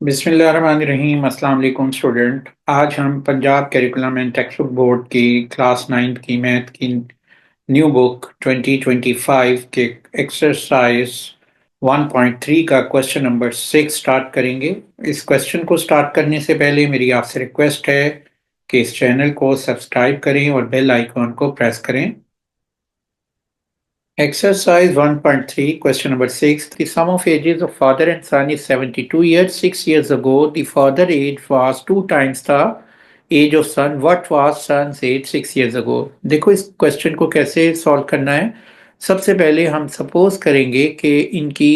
बिस्मिल्लाहिर्रहमानिर्रहीम। अस्सलाम वालेकुम स्टूडेंट। आज हम Punjab curriculum and text book board की क्लास 9 की मैथ की न्यू बुक 2025 के एक्सरसाइज 1.3 का क्वेश्चन नंबर 6 स्टार्ट करेंगे। इस क्वेश्चन को स्टार्ट करने से पहले मेरी आपसे रिक्वेस्ट है कि इस चैनल को सब्सक्राइब करें और बेल आइकॉन को प्रेस करें। Exercise 1.3, question number 6. The sum of ages of father and son is 72 years. 6 years ago, the father age was 2 times the age of son. What was son's age 6 years ago? देखो इस question को कैसे solve करना है। सबसे पहले हम suppose करेंगे कि इनकी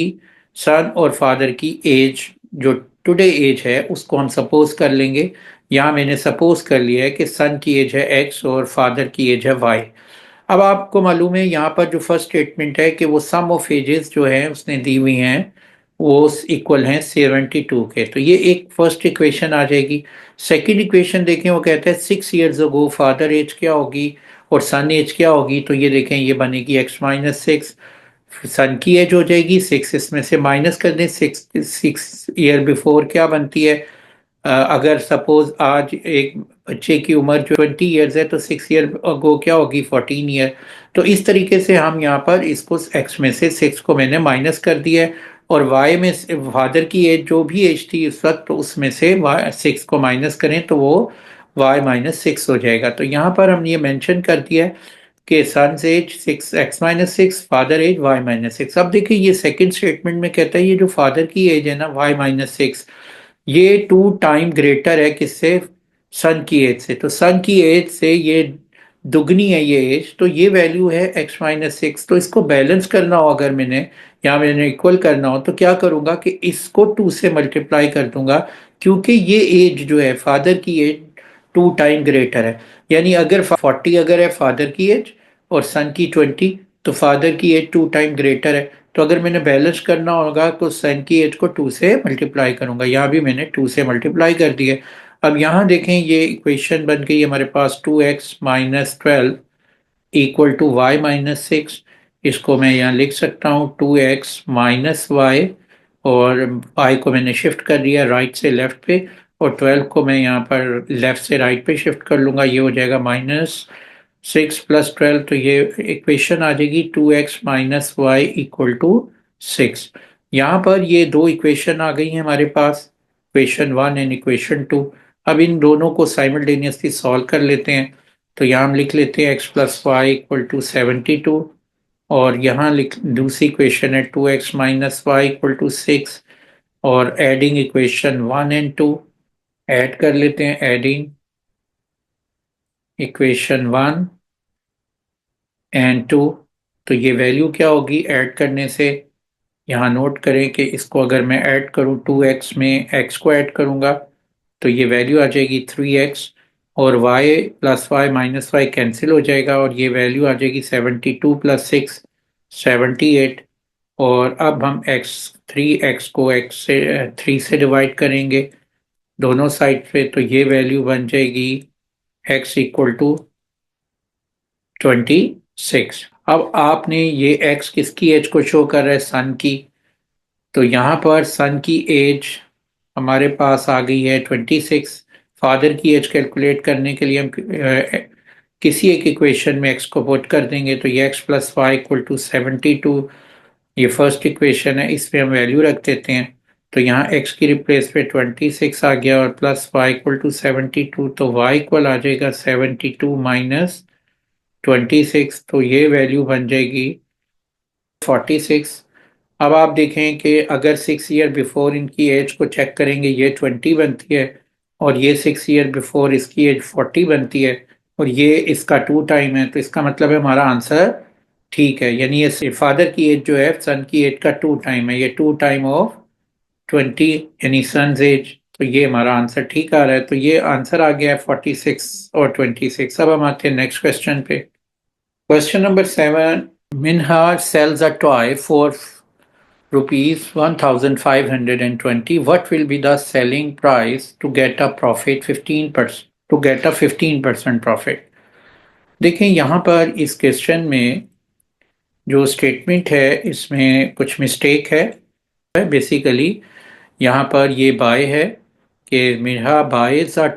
सन और फादर की एज जो टुडे एज है उसको हम सपोज कर लेंगे। यहाँ मैंने सपोज कर लिया है कि सन की एज है x और फादर की एज है y। अब आपको मालूम है यहाँ पर जो फर्स्ट स्टेटमेंट है कि वो सम ऑफ एजेस जो है उसने दी हुई हैं वो इक्वल हैं 72 के, तो ये एक फर्स्ट इक्वेशन आ जाएगी। सेकंड इक्वेशन देखें, वो कहते हैं 6 years अगो फादर एज क्या होगी और सन एज क्या होगी, तो ये देखें ये बनेगी x-6। सन की एज हो जाएगी 6, इसमें से माइनस कर दें 6 ईयर बिफोर क्या बनती है। अगर सपोज आज एक बच्चे की उम्र जो 20 ईयर्स है तो 6 ईयर अगो क्या होगी 14 ईयर। तो इस तरीके से हम यहाँ पर इसको एक्स में से 6 को मैंने माइनस कर दिया है और वाई में फादर की एज जो भी एज थी उस वक्त तो उसमें से वाई 6 को माइनस करें तो वो y-6 हो जाएगा। तो यहाँ पर हमने ये मेंशन कर दिया है कि son's age 6x-6, father as y-6। अब देखिए ये सेकंड स्टेटमेंट में कहता है ये जो फादर की एज है ना y-6, ये 2 टाइम ग्रेटर है किससे, सन की एज से। तो सन की एज से ये दुगनी है ये एज, तो ये वैल्यू है x-6। तो इसको बैलेंस करना हो अगर मैंने या मैंने इक्वल करना हो तो क्या करूंगा कि इसको 2 से मल्टीप्लाई कर दूंगा, क्योंकि ये एज जो है फादर की एज 2 टाइम ग्रेटर है। यानी अगर 40 अगर है फादर की एज और सन की 20, तो फादर की एज 2 टाइम ग्रेटर है। तो अगर मैंने बैलेंस करना होगा तो सन की एज को 2 से मल्टीप्लाई करूंगा। यहाँ भी मैंने 2 से मल्टीप्लाई कर दिया। अब यहाँ देखें ये इक्वेशन बन गई हमारे पास 2x-12 इक्वल टू y-6। इसको मैं यहाँ लिख सकता हूँ 2x-y, और y को मैंने शिफ्ट कर दिया राइट से लेफ्ट पे, और 12 को मैं यहाँ पर लेफ्ट से राइट पे शिफ्ट कर लूंगा। ये हो जाएगा -6 + 12, तो ये इक्वेशन आ जाएगी 2x-y इक्वल टू 6। यहाँ पर ये दो इक्वेशन आ गई हैं हमारे पास, इक्वेशन 1 एंड इक्वेशन 2। अब इन दोनों को साइमल्टेनियसली सॉल्व कर लेते हैं। तो यहाँ हम लिख लेते हैं x+y इक्वल टू 72, और यहाँ लिख दूसरी इक्वेशन है 2x-y इक्वल टू 6, और एडिंग इक्वेशन 1 एंड 2 ऐड कर लेते हैं। एडिंग इक्वेशन 1 एंड 2, तो ये वैल्यू क्या होगी ऐड करने से। यहाँ नोट करें कि इसको अगर मैं ऐड करूँ 2x में x को ऐड करूँगा तो ये वैल्यू आ जाएगी 3x, और y+y-y कैंसिल हो जाएगा और ये वैल्यू आ जाएगी 72 + 6 78। और अब हम 3x को x से 3 से डिवाइड करेंगे दोनों साइड पे, तो ये वैल्यू बन जाएगी x इक्वल टू 26। अब आपने ये x किसकी एज को शो कर रहा है, सन की। तो यहाँ पर सन की एज हमारे पास आ गई है 26। फादर की एज कैलकुलेट करने के लिए हम किसी एक इक्वेशन में x को पुट कर देंगे, तो ये x+y इक्वल टू 72, ये फर्स्ट इक्वेशन है, इसमें हम वैल्यू रख देते हैं। तो यहाँ x की रिप्लेस पे 26 आ गया और प्लस y इक्वल टू 72, तो y इक्वल आ जाएगा 72 माइनस 26, तो ये वैल्यू बन जाएगी 46। अब आप देखें कि अगर 6 ईयर बिफोर इनकी एज को चेक करेंगे ये 20 बनती है, और ये 6 ईयर बिफोर इसकी एज 40 बनती है, और ये इसका 2 टाइम है, तो इसका मतलब है हमारा आंसर ठीक है। यानी ये फादर की एज जो है सन की एज का 2 टाइम है, ये 2 टाइम ऑफ 20 यानी सन्स एज। तो ये हमारा आंसर ठीक आ रहा है। तो ये आंसर आ गया है 46 और 26। अब हम आते हैं नेक्स्ट क्वेश्चन पे। Question number 7, Minha sells a toy for rupees 1520, what will be the selling price to get a profit 15%, to get a 15% profit। देखें यहाँ पर इस क्वेश्चन में जो स्टेटमेंट है इसमें कुछ मिस्टेक है। बेसिकली यहाँ पर ये बाय है कि मेरा बाइज अ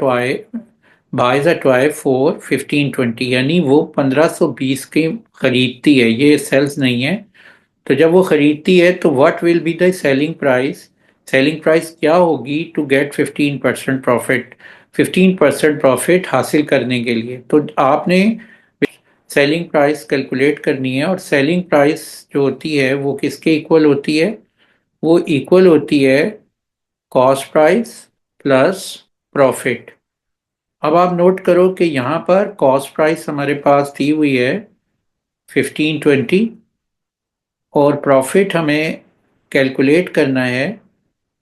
टॉय फॉर 1520, यानी वो 1520 की खरीदती है, ये सेल्स नहीं है। तो जब वो खरीदती है तो what will be the selling price क्या होगी टू गेट 15% प्रॉफिट, 15% प्रॉफिट हासिल करने के लिए। तो आपने सेलिंग प्राइस कैलकुलेट करनी है, और सेलिंग प्राइस जो होती है वो किसके इक्वल होती है, वो इक्वल होती है कॉस्ट प्राइस प्लस प्रॉफिट। अब आप नोट करो कि यहाँ पर कॉस्ट प्राइस हमारे पास दी हुई है 1520, और प्रॉफिट हमें कैलकुलेट करना है।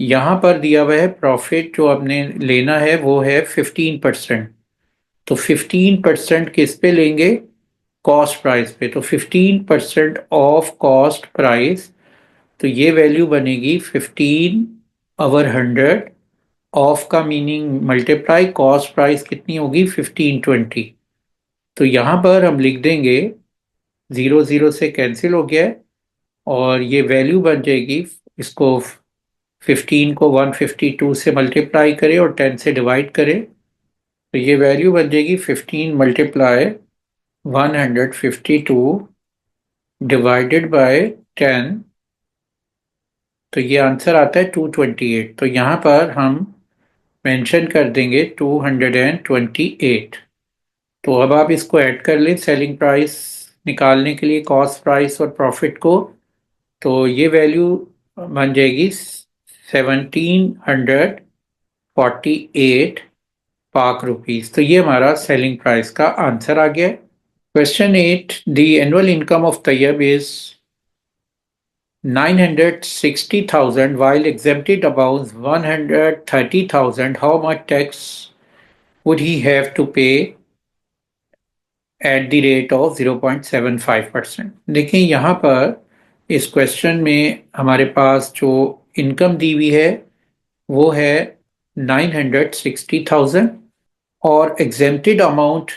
यहाँ पर दिया हुआ है प्रॉफिट जो आपने लेना है वो है 15%। तो 15% किस पे लेंगे, कॉस्ट प्राइस पे। तो 15% ऑफ कॉस्ट प्राइस, तो ये वैल्यू बनेगी 15/100। ऑफ का मीनिंग मल्टीप्लाई, कॉस्ट प्राइस कितनी होगी 1520। तो यहाँ पर हम लिख देंगे, ज़ीरो ज़ीरो से कैंसिल हो गया है, और ये वैल्यू बन जाएगी, इसको 15 को 152 से मल्टीप्लाई करें और 10 से डिवाइड करें, तो ये वैल्यू बन जाएगी 15 मल्टीप्लाई 152 डिवाइडेड बाय 10। तो ये आंसर आता है 228। तो यहाँ पर हम मेंशन कर देंगे 228। तो अब आप इसको ऐड कर लें सेलिंग प्राइस निकालने के लिए कॉस्ट प्राइस और प्रॉफिट को। तो ये वैल्यू बन जाएगी 1748 पाक रुपीस। तो ये हमारा सेलिंग प्राइस का आंसर आ गया है। Question 8, the annual income of Tayyab is 960,000 while exempted about 130,000. How much tax would he have to pay at the rate of 0.75%? देखिए यहाँ पर इस क्वेश्चन में हमारे पास जो इनकम दी हुई है वो है 960,000, और एग्जेम्प्टेड अमाउंट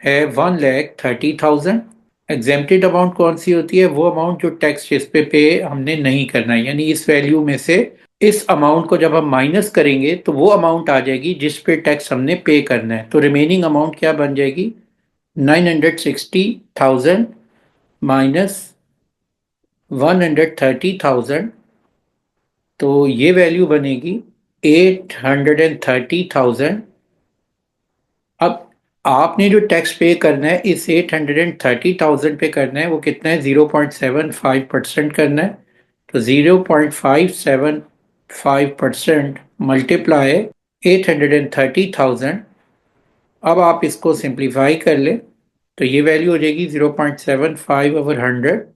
है 1,30,000। एग्जेम्प्टेड अमाउंट कौन सी होती है, वो अमाउंट जो टैक्स जिस पे हमने नहीं करना है, यानी इस वैल्यू में से इस अमाउंट को जब हम माइनस करेंगे तो वो अमाउंट आ जाएगी जिस पे टैक्स हमने पे करना है। तो रिमेनिंग अमाउंट क्या बन जाएगी, 960,000 माइनस 130,000, तो ये वैल्यू बनेगी 830,000। अब आपने जो टैक्स पे करना है इस 830,000 पे करना है, वो कितना है 0.75% करना है। तो 0.575% मल्टीप्लाई 830,000। अब आप इसको सिंप्लीफाई कर लें तो ये वैल्यू हो जाएगी 0.75/100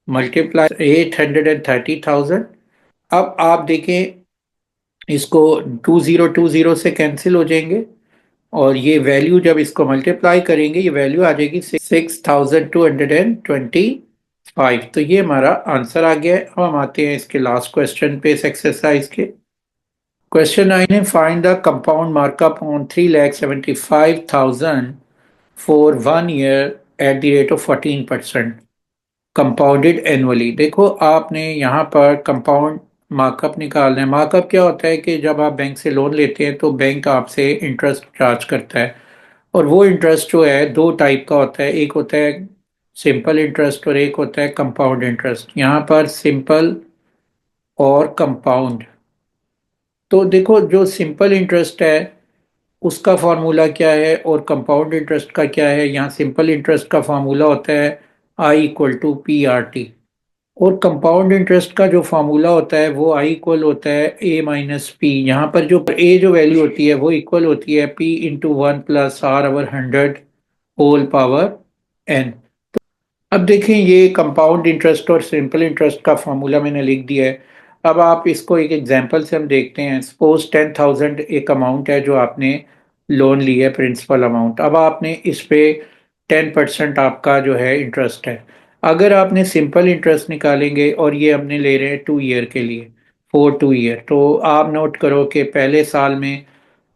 मल्टीप्लाई 830,000। अब आप देखें इसको 2020 से कैंसिल हो जाएंगे, और ये वैल्यू जब इसको मल्टीप्लाई करेंगे ये वैल्यू आ जाएगी 6,225। तो ये हमारा आंसर आ गया है। अब हम आते हैं इसके लास्ट क्वेश्चन पे इस एक्सरसाइज के। क्वेश्चन 9 है, find the compound markup on 3,75,000 for 1 year at the rate of 14% compounded annually. देखो आपने यहाँ पर कंपाउंड मार्कअप निकालना है। मार्कअप क्या होता है कि जब आप बैंक से लोन लेते हैं तो बैंक आपसे इंटरेस्ट चार्ज करता है, और वो इंटरेस्ट जो है दो टाइप का होता है, एक होता है सिंपल इंटरेस्ट और एक होता है कंपाउंड इंटरेस्ट। यहाँ पर सिंपल और कंपाउंड, तो देखो जो सिंपल इंटरेस्ट है उसका फार्मूला क्या है और कंपाउंड इंटरेस्ट का क्या है। यहाँ सिंपल इंटरेस्ट का फार्मूला होता है I = PRT, और कंपाउंड इंटरेस्ट का जो फार्मूला होता है वो I इक्वल होता है A-P। यहाँ पर जो A जो वैल्यू होती है वो इक्वल होती है P × 1 + R/100 whole power n। अब देखें ये कंपाउंड इंटरेस्ट और सिंपल इंटरेस्ट का फार्मूला मैंने लिख दिया है। अब आप इसको एक एग्जांपल से हम देखते हैं। सपोज 10,000 एक अमाउंट है जो आपने लोन ली है, प्रिंसिपल अमाउंट। अब आपने इस पे 10% आपका जो है इंटरेस्ट है। अगर आपने सिंपल इंटरेस्ट निकालेंगे, और ये हमने ले रहे हैं 2 ईयर के लिए, फॉर 2 ईयर, तो आप नोट करो कि पहले साल में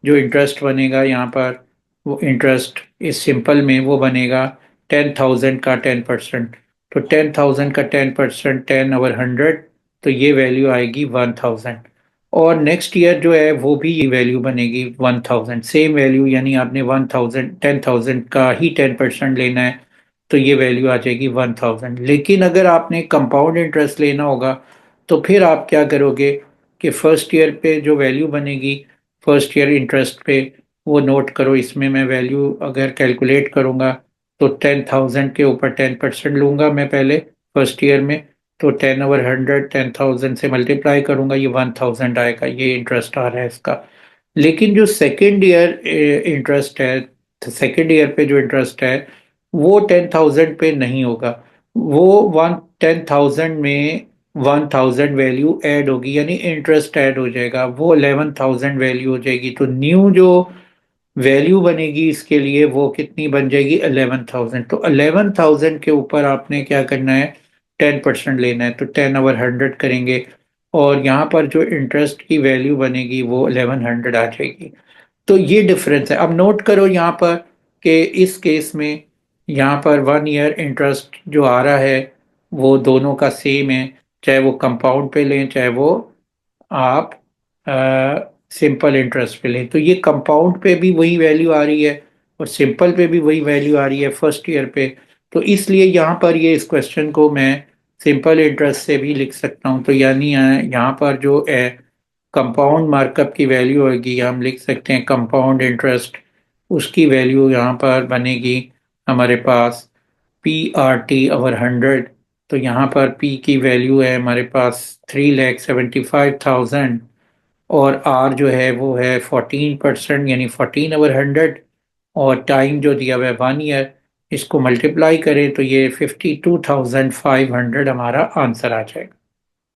जो इंटरेस्ट बनेगा यहाँ पर, वो इंटरेस्ट इस सिंपल में वो बनेगा 10,000 का 10%। तो 10,000 का 10% 10/100, तो ये वैल्यू आएगी 1000। और नेक्स्ट ईयर जो है वो भी ये वैल्यू बनेगी 1000, सेम वैल्यू, यानी आपने 1000 10,000 का ही 10% लेना है, तो ये वैल्यू आ जाएगी 1000। लेकिन अगर आपने कंपाउंड इंटरेस्ट लेना होगा तो फिर आप क्या करोगे कि फर्स्ट ईयर पे जो वैल्यू बनेगी, फर्स्ट ईयर इंटरेस्ट पे, वो नोट करो। इसमें मैं वैल्यू अगर कैलकुलेट करूँगा तो 10,000 के ऊपर 10% लूँगा मैं पहले फर्स्ट ईयर में, तो 10/100 10,000 से मल्टीप्लाई करूँगा, ये 1000 आएगा, ये इंटरेस्ट आ रहा है इसका। लेकिन जो सेकेंड ईयर इंटरेस्ट है, सेकेंड ईयर पे जो इंटरेस्ट है वो 10,000 पे नहीं होगा। वो 10,000 में 1000 वैल्यू ऐड होगी, यानी इंटरेस्ट ऐड हो जाएगा, वो 11,000 वैल्यू हो जाएगी। तो न्यू जो वैल्यू बनेगी इसके लिए वो कितनी बन जाएगी, 11,000। तो 11,000 के ऊपर आपने क्या करना है, 10% लेना है, तो 10/100 करेंगे, और यहाँ पर जो इंटरेस्ट की वैल्यू बनेगी वो 1100 आ जाएगी। तो ये डिफरेंस है। अब नोट करो यहाँ पर कि इस केस में यहाँ पर 1 ईयर इंटरेस्ट जो आ रहा है वो दोनों का सेम है, चाहे वो कंपाउंड पे लें चाहे वो आप सिंपल इंटरेस्ट पे लें। तो ये कंपाउंड पे भी वही वैल्यू आ रही है और सिंपल पे भी वही वैल्यू आ रही है फर्स्ट ईयर पे। तो इसलिए यहाँ पर ये इस क्वेश्चन को मैं सिंपल इंटरेस्ट से भी लिख सकता हूँ। तो यानी यहाँ पर जो है कंपाउंड मार्कअप की वैल्यू होगी, हम लिख सकते हैं कंपाउंड इंटरेस्ट, उसकी वैल्यू यहाँ पर बनेगी हमारे पास PRT/100। तो यहाँ पर P की वैल्यू है हमारे पास 3,75,000, और R जो है वो है 14%, यानी 14/100, और टाइम जो दिया हुआ है 1 ईयर, इसको मल्टीप्लाई करें तो ये 52,500 हमारा आंसर आ जाएगा।